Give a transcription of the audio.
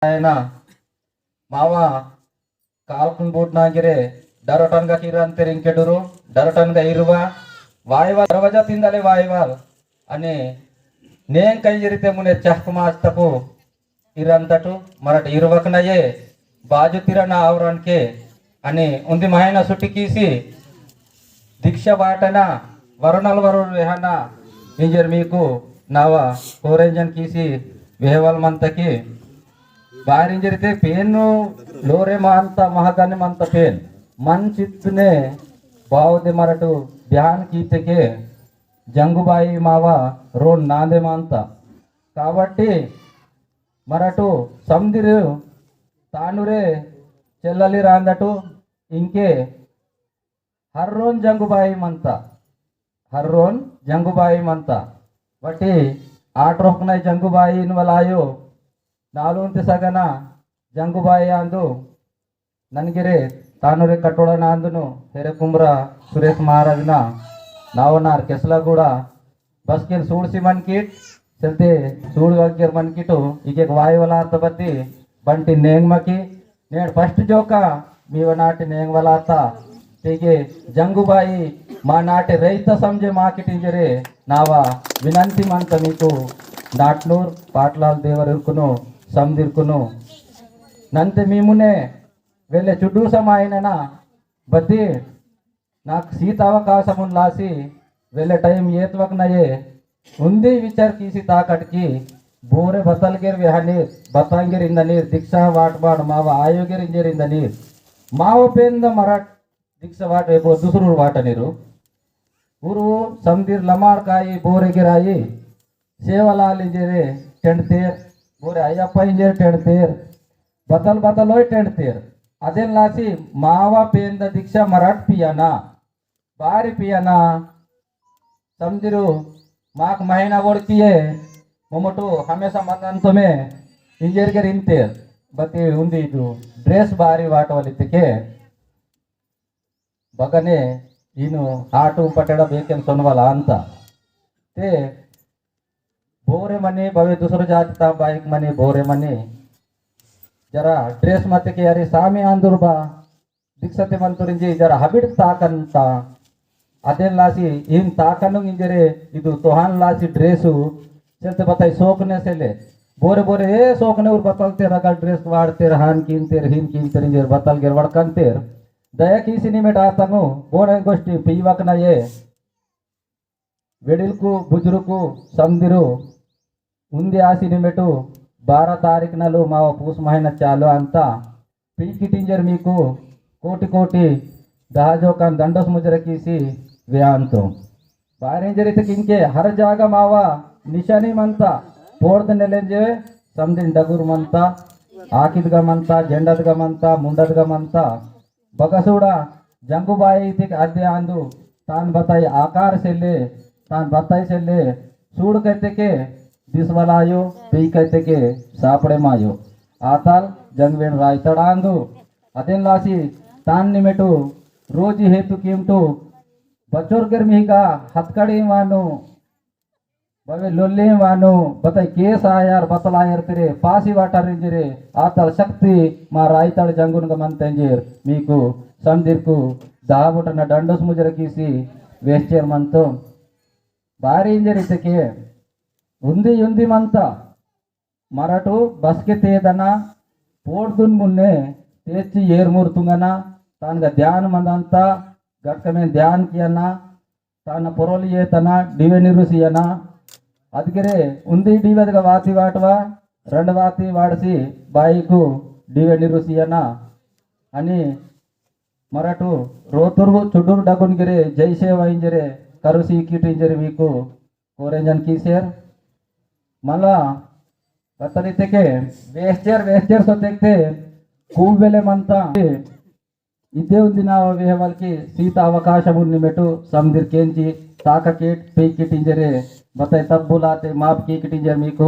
ఆయన ಮಾವ ಕಾಲ್ಕನ್ ಬೂಟ್ನಾಗಿರೆ ಡರಟನ್ಗ ಕಿರಂತೆ ರಿಂಕೆಡುರು ಡರಟನ್ಗ ಇರುವ ವಾಯುವಾಲ್ ದರ್ವಾಜಾ ತಿಂದಲೆ ವಾಯುವಾಲ್ అని నేను కై జరితే మునే చహక మాస్తకు ఇరంతటు మరట ఇరువకనయే బాజు తిరన ఆవరణకే అని ఉంది మహైన సుట్టికీసి దీక్ష వాటన వరుణల్ వరుణ రేహన ఇంజర్ మీకు నావ కోరెంజన్ కీసి వేహవల్ మంతకి బారింజరితే పేను లోరే మాంత మహగని మంత పేన్ మన్ చిత్తునే బావుది మరటు ధ్యాన్ కీతకే జంగుబాయి మావ రోడ్ నాందే మాంత కాబట్టి మరటు సందిరు తానురే చెల్లలి రాందటు ఇంకే హర్రోన్ జంగుబాయి మంత హర్రోన్ జంగుబాయి మంత బట్టి ఆట్రోక్నై జంగుబాయి ఇన్వలాయో ನಾಲುಂತಿ ಸಗನ ಜಂಗುಬಾಯಿ ಅಂದು ನನಗಿರೆ ತಾನೂರಿ ಕಟ್ಟೋಳನ ಅಂದನು ಹೆರೆಕುಂಬ್ರ ಸುರೇಶ್ ಮಹಾರಾಜನ ನಾವನಾರ್ ಕೆಸಲ ಕೂಡ ಬಸ್ಕಿಲ್ ಸೂಡ್ಸಿ ಮನ್ಕಿಟ್ ಸಲ್ತಿ ಸೂಡ್ಗಿರ್ ಮನ್ಕಿಟ್ಟು ಈಗ ವಾಯುವಲ ಅಂತ ಬತ್ತಿ ಬಂಟಿ ನೇಂಗ್ಮಕಿ నేను ఫస్ట్ జోక మీవ నాటి నేంగవలాత తీగే జంగుబాయి మా నాటి రైత సంజೆ మాకిటింజరే నావా వినంతి మంత మీకు నాట్నూర్ పాట్లాల్ దేవరిర్కును సందిర్కును నంతే మీమునే వెళ్ళే చుట్టూ సమాయననా బద్ది నాకు సీత అవకాశం లాసి వెళ్ళే టైం ఏత్వకనయే ఉంది విచార్ కీసి తాకటికి बोरे बतलगेर वेहानीर बतांगेर इंद नीर दीक्षा वाट बाड माव आयोगेर इंजेर इंद नीर माव पेंद मराठ दीक्षा वाट वेबो दुसरू वाट नीरू ऊरू समदीर लमार काई बोरे गिराई सेवलाल इंजेरे टेंडतेर बोरे अय्यप्पा इंजेर टेंडतेर बतल बतल होय टेंडतेर अदेन लासी माव पेंद दीक्षा मराठ पियाना बारी पियाना समदीरू माक महीना ओळखिये ಮೊಮಟು ಹಮೇಶ ಮಗಂತೊಮೆ ಇಂಜರ್ಗೆ ರಿಂತೆ ಬತ್ತಿ ಉಂದಿ ಇದು ಡ್ರೆಸ್ ಬಾರಿ ವಾಟವಲಿದ್ದಕ್ಕೆ ಬಗನೆ ಇನ್ನು ಆಟು ಪಟೆಡ ಬೇಕೆನ್ ಸೊನ್ವಲ್ಲ ಅಂತ ते ಬೋರೆ ಮನೆ ಬವೆ दुसरो जाति ता बाइक मने बोरे मने जरा ड्रेस मत के यारी सामी आंदुर्बा दिक्सते मंतुरिंजी जरा हबिट ताकंತ अदेन लासी इन ताकनु इंजरे ಇದು तोहान लासी ड्रेसु चलते बताई सोकने से ले बोरे बोरे ए सोकने और बतलते रगा ड्रेस वाड़ते हान कीनतेर हिन कीनतेर इंजर बतल गेर वड़कंतेर दया की सिनेमेट आतंगु बोने गोष्टी पीवकना ये वेडिलकु बुजुर्गु समदिरु उंदी आ सिनेमेटु 12 तारीख नलु माव पूस महीना चालू अंत पीकिटिंजर मीकु कोटि कोटि दहाजो कान दंडस मुजर कीसी व्यांतो बारेंजर इनके हर जागा मावा निशानी मंता पोर्द नेलेंजे समदिन डगुर मंता आकिदगा मंता जेंडदगा मंता मुंडदगा मंता बगसुड़ा जंगुबाई तिक अद्य आंदु तान बताई आकार से ले तान बताई से ले सूड़ कहते के दिसवलायो पी कहते के सापड़े मायो आताल जंगवेन रायतड़ांदु अदेन लासी तान निमेटू रोजी हेतु कीमटू बच्चोर गर्मी का हथकड़ी मानो बवे लोल्ले वानो बताई केस आयार बतल आयर तेरे पासी वाटर इंजरे आतल शक्ति मा रायतड़ जंगुन गमंतेंजेर मीकु संदिरकु दाबुटन डंडस मुजर कीसी वेस्चेर मंतो बारी इंजर इतके उंदी उंदी मंत मराठू बसके तेदना पोर्दुन मुन्ने तेची ಏರ್ಮೂರ್ತುಂಗನ तानगा ध्यान मंदंत गटकमे ध्यान कियना तान पोरोलिये तना डिवे निरुसियना ಅದಕ್ಕೆ ಉಂದಿ ಡಿವೆದಗ ವಾತಿ ವಾಟವ ರಂಡ ವಾತಿ ವಾಡಸಿ ಬಾಯಿಕು ಡಿವೆ ನಿರುಸಿಯನ అని మరటు రోతురు చుడూరు డగున్గిరే జైసేవ ఇంజరే కరుసి కిటింజరి వీకు కోరెంజన్ కీసేర్ మళ్ళా బతరితకే వేస్చర్ సొతెక్తే కూవెలే మంతా ఇదే ఉంది నా వేహవల్కి సీత అవకాశం ఉంది మెటు సందిర్ కేంచి ताका केट पे किट इंजरे बताए तब बुलाते माप की किट इंजर मी को